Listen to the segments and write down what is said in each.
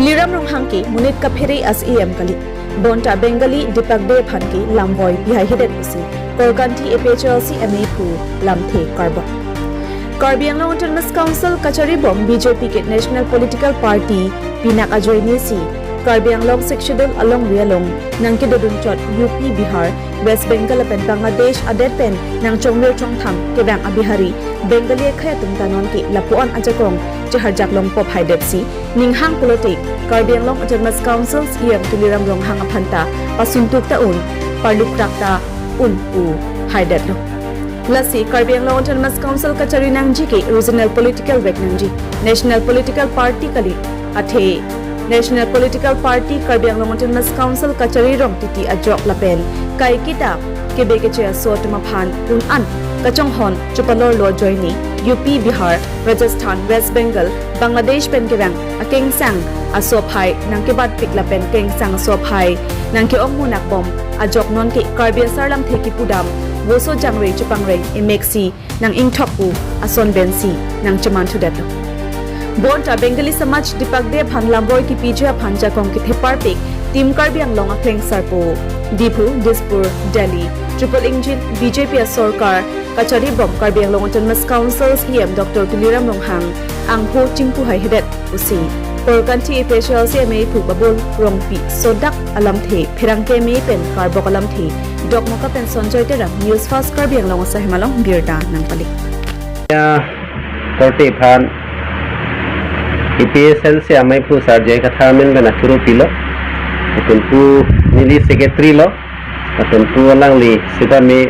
Tuliram Ronghang ki Munit Kaphere as EM kali Bonta Bengali Dipak De Phan ki Lamboy Bihai Hidet Usi Korkanti APHLC MA2 Lamthe Karbo Karbi Anglong Autonomous Council Kachari Bom BJP ke National Political Party Pinak Ajoy Nisi Karbi Anglong Sekshedul Along Rialong Nangki Dodun Chot UP Bihar West Bengal pen Bangladesh Adet pen Nang Chongwer Chongtham ke Bang Abihari Bengali Khayatum Tanon ki Lapuan Ajakong Jaharjak Long Pop Haidepsi Ninghang Politik Karbi Anglong Autonomous Councils Iyam Tuliram Ronghang Aphanta Pasuntuk Taun Parluk Rakta Un U Haidetlo Lasi Karbi Anglong Autonomous Council Kachari Nangji ke Regional Political Wek Nangji National Political Party kali Athe National Political Party Karbi Anglong Autonomous Council Kachari Rong Titi Ajok Lapen Kai Kita Kebeke Chia Sotma Phan Un An Kachong Hon Chupalor Lo Joini UP Bihar Rajasthan West Bengal Bangladesh Pen Kebang Akeng Sang Asophai Nangkebat Pikla Pen Keng Sang Asophai Nangke Ong Munak Bom Ajok Non ke Karbi Asarlam Theki Pudam Woso Jangre Chupangreng Emexi Nang Ingtokpu Ason Bensi Nang Chaman Tudatlo Bonta Bengali Samaj Dipak De Phan Lamboy ki Pija Phanja Kong ki Thepar Pik Team Karbi Anglong Akleng Sarpo Dipu Dispur Delhi Triple Engine BJP Sorkar Kachari Bom Karbi Anglong Autonomous Councils EM Dr. Tuliram Ronghang Angho Chingpu Hai Hidet Usi Korkanti APHLC MA2 Babul Rongpi Sodak Alamthe Phirangke Me Pen Karbok Alamthe Dokmoka Pen Sonjoy Terang News Fast Karbi Anglong Sahimalong Birda Nangpalik Korte Phan EPSL से हमें पू सार्जे का था मिल बना शुरू pillow अपन पू मिली secretary लो अपन पू अलग ली सीधा में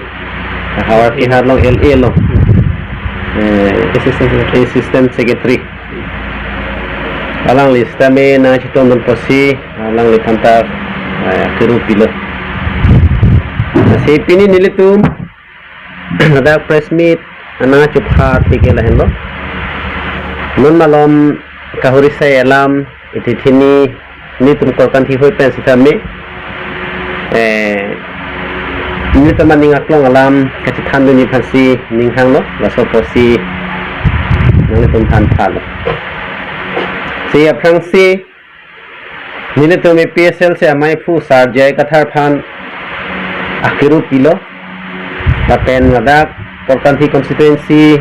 हवा की हार लो LA लो असिस्टेंट सेक्रेटरी अलग ली सीधा में ना चितो नंपसी अलग ली पंता शुरू पिलो सेपिनी नीले तुम नदा प्रेस मीट अना चुपहा टिके लहन लो मन मालूम kahuri saya alam itu ini tuh korkanti hoi pen sita me ini teman ning aklong alam kaci thandu ni phansi ning hang lo laso posi nang tum than phalo si aprangsi nile to me PSL se amai phu sar jai kathar phan akiru pilo la pen ngadak korkanti constituency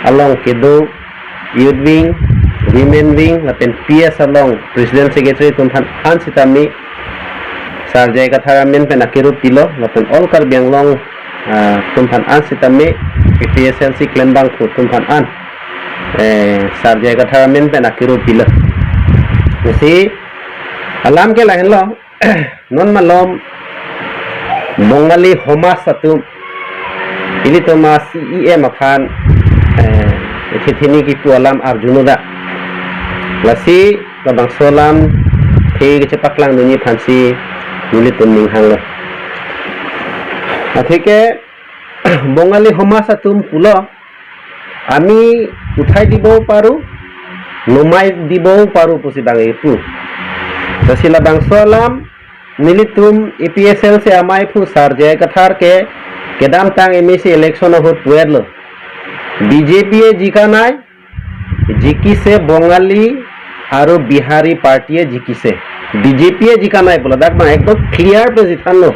along kedo youth wing Women Wing lapen PS along President Secretary Tumphan An Sitami Sarjai Kathara Min pen akiru pilo lapen all Karbi Anglong Tumphan An Sitami PSLC Klembang Khu Tumphan An Sarjai Kathara Min pen akiru pilo si alam ke lahen lo non malom Bengali Homas Satum ini to mas CEM aphan ithini ki tu alam Arjunuda Lasi babang solam thei ke cepak lang dunia fansi nili tuning hang lo athike Bengali Homasa tum pulo ami uthai dibo paru numai dibo paru pusi bang itu tasila bang solam nili tum EPSL se amai phu sarjai kathar ke kedam tang MEC election hot puerlo BJP jika nai जिकी से बंगाली आरो Bihari party जिकी से BJP जिका नाय बोला दाक मा एकदम क्लियर पे जिथान लो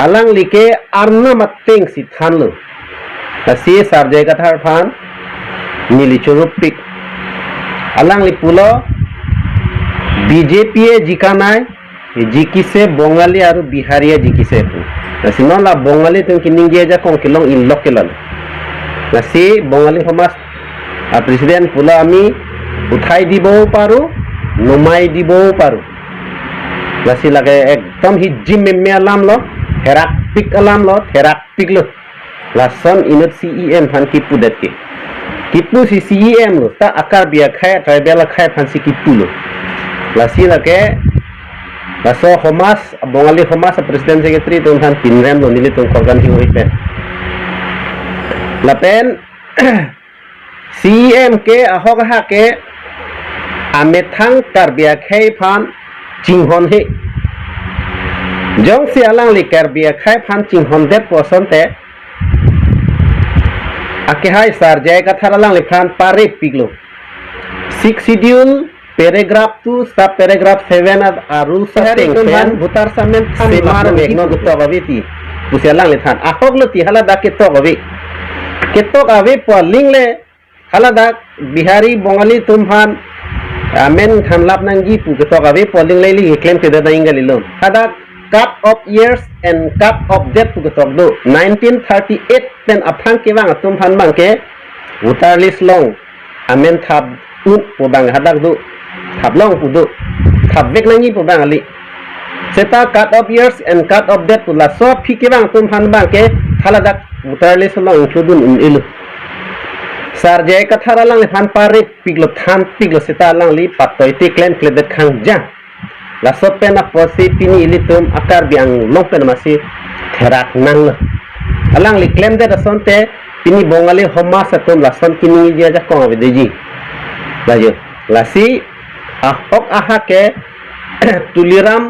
अलंग लिके आरना मत्तेंग सिथान लो तसी सार्जे कथार फान नीली चुरुपिक अलंग लि पुलो बीजेपी जिका नाय जिकी से बंगाली आरो बिहारी जिकी से तसी न ला बंगाली तुम किनिंग जे जा कों किलो इन लोकेल तसी बंगाली समाज प्रेसिडेंट पुला आमी उठाई दिबो पारो नुमाई दिबो पारो लासी लगे एकदम ही जिम में अलाम लो थेराक पिक अलाम लो थेराक पिक लो लासन इनत CEM फान किपु देत के किपु सी CEM लो ता आकार बिया खाय ट्राइबल खाय फान सी किपु लो लासी लगे lasso Hamas Bengali Hamas president secretary तुम फान पिनरेम लो निले तुम कोरगान ही होई पे लापेन CEM के ahogaha ke amethang karbia khai phan chinghon he jong si alang li karbia khai phan chinghon det poson te ake hai sar jai ka tharalang li phan pare piglo 6 schedule paragraph 2 sub paragraph 7 rules of tension butar samen tham mar megno gutto babiti pusialang le than ahok lo ti halada keto babi ketok ave po lingle halada bihari bongali tumhan amen thanlap nangi pu ketok ave po lingle li claim te da ingali lo hada cut of years and cut of death pu ketok do 1938 pen aphang ke wang tumhan bangke utar list long amen thab un po bang hadak do thab long pu do thab vek nangi po bang ali seta cut of years and cut of death pu la so phi ke wang tumhan bangke halada utar list long include un ilu sarjay kathara lang han pare piglo than piglo seta lang li patoi te claim kledet khang ja la so pena posi pini ilitum akar biang long pen masi therak nang alang li claim de sonte pini bongali homma satum la son kini ja ja ko avedeji lajo lasi ahok aha ke tuliram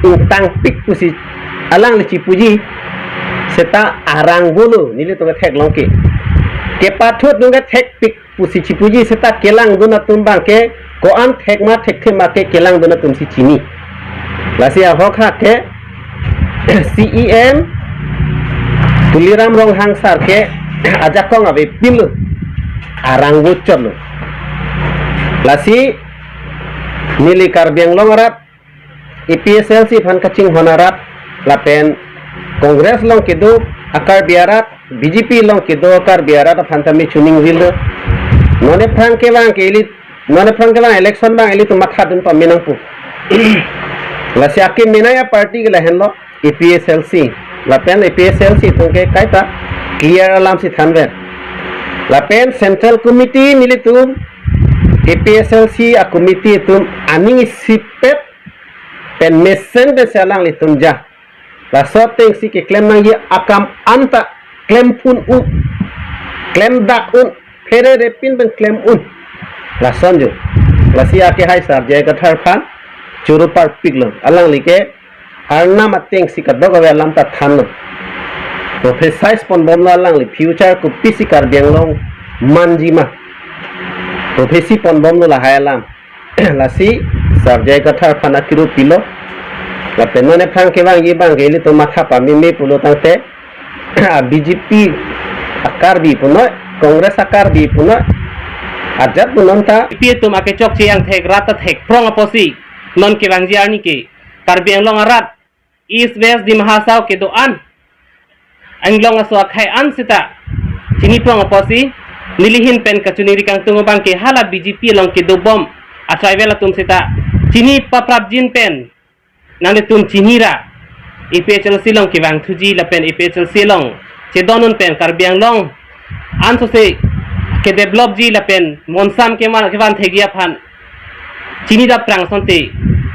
utang pik pusi alang li cipuji seta arang bulu nili to thek longke ke pathut nunga thek pik pusi cipuji seta kelang duna tumbang ke ko an thek ma thek the ma ke kelang duna tum si chini lasi ahok ha ke CEM tuliram rong hang sar ke aja ko ngabe pil arang bocor lo lasi nili karbiang longarat EPSLC phan kaching honarat lapen Kongres long kedo akar biarat BJP long kedo akar biarat phantami chuning wil none phrang ke wang ke elit none phrang ke wang election bang elit matha dun pa minang pu lasi akke minaya party ke lahen lo EPSLC lapen EPSLC tongke kaita clear alam si thanver lapen central committee nilitum EPSLC a committee tum aning sipet pen mesen de salang litum ja la soteng si ke claim nang ye akam anta claim pun u claim dak un phere repin ben claim un la sonjo la si ake hai sar jay kathar khan churu par piglon alang like arna mateng si ka doga alam ta than to phe size pon bom la alang li future ku pisikar benglong manjima to phe si pon bom la hai alam la si sar jay kathar khana kiru pilo la penone phang ke bang ye bang geli to matha pa me pulo tangte BJP akar bi puno Kongres akar bi puno ajat punonta pi tum ake chok che yang thek rata thek prong aposi non ke bang jiarni ke karbiang long arat east west di mahasau ke do an anglong aso khai an sita chini prong aposi nilihin pen kachuni rikang tungo bang ke hala BJP long ke do bom atrai vela tum sita chini paprap jin pen nang tum chini ra EPHLC long ke bang thuji la pen EPHLC long che donun pen karbiang long an so se ke develop ji la pen monsam ke man ke ban thegia phan chini da prang sonte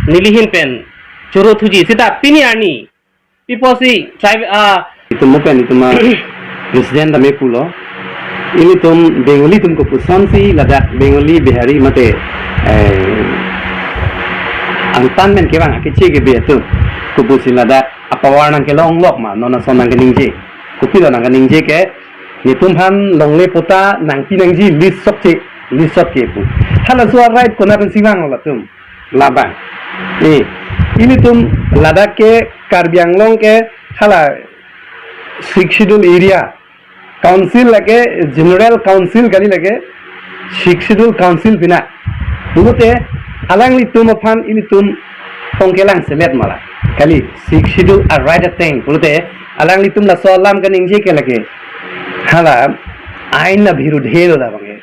nilihin pen churu thuji sita pini ani piposi tribe itu pen itu ma presiden da me pulo ini tum bengali tum ko pusansi ladak bengali bihari mate angtan men ke bang ke che ke be tu ko pusin ladak apa warnang ke long lok ma nona sonang ke ningje ko pila nang ke ningje ke ni tum han long le puta nang pi nang ji list sok ke pu hala suar right ko na pen siwang la tum labang ini tum ladak ke karbiang long ke hala six schedule area council lage general council gani lage six schedule council bina bugote alang li tum phan ini tum tongkelang selet mala kali six schedule a right thing bugote alang li tum la solam kan ingje ke lage hala ain na biru dhelo da bange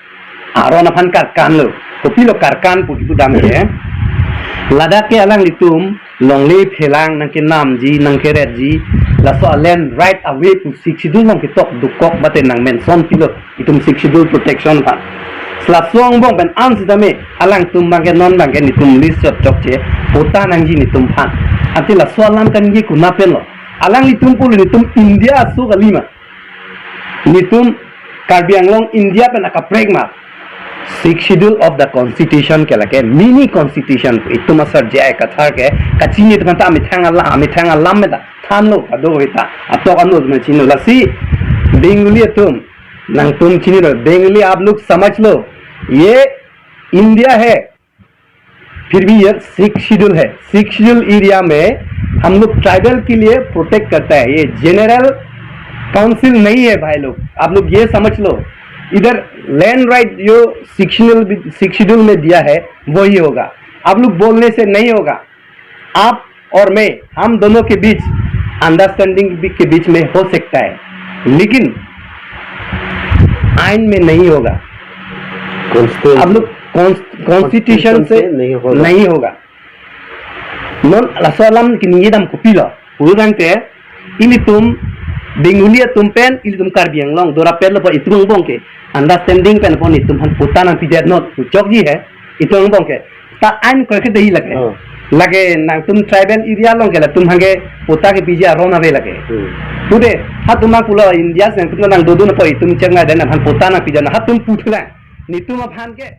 aro na phan karkan lo kopilo karkan putu dam ke ladak ke alang li tum longli phelang nang ke nam ji nang ke red ji la so land right away to six schedule nang ke tok dukok bate nang men son pilo itum six schedule protection phan sla suang bong ben ans dame alang tum bang ke non bang ke ni tum list chok che pota nang ji ni tum phan ati la so lam kan gi kuna pen lo alang li tum pulu ni tum India su galima ni tum karbiang long India pen aka pregma six schedule of the constitution ke lake mini constitution itu masar jai kathar ke kachini tanta ami thanga lam me da thanlo ado hoita atok anu me chino lasi bengali तुम नंग तुम चीनी रो बेंगली आप लोग समझ लो ये India है फिर भी ये 6 शेड्यूल है। 6 शेड्यूल एरिया में हम लोग ट्राइबल के लिए प्रोटेक्ट करता है, ये जनरल काउंसिल नहीं है भाई लोग, आप लोग ये समझ लो। इधर लैंड राइट जो 6 शेड्यूल में दिया है वही होगा, आप लोग बोलने से नहीं होगा। आप और मैं, हम दोनों के बीच अंडरस्टैंडिंग के बीच में हो सकता है, लेकिन आइन में नहीं होगा। आप लोग कॉन्स्टिट्यूशन से नहीं होगा। नॉन असलम की नियम को पिला उदांते इली तुम बेंगुलिया तुम पेन इली तुम कार्बी आंग्लॉन्ग दोरा पेल पर इतुंग बोंके अंडरस्टैंडिंग पेन पर तुम हम पुताना पिजे नॉट चौकी है इतुंग बोंके ता आइन करके दही लगे ना तुम ट्राइबल एरिया लोग के तुम हंगे पोता के पीछे रोना वे लगे तुदे हा तुम पुला इंडिया से तुम ना दो न पई तुम चंगा देना हम पोता ना पीछे ना हा तुम पूछला नी तुम भान के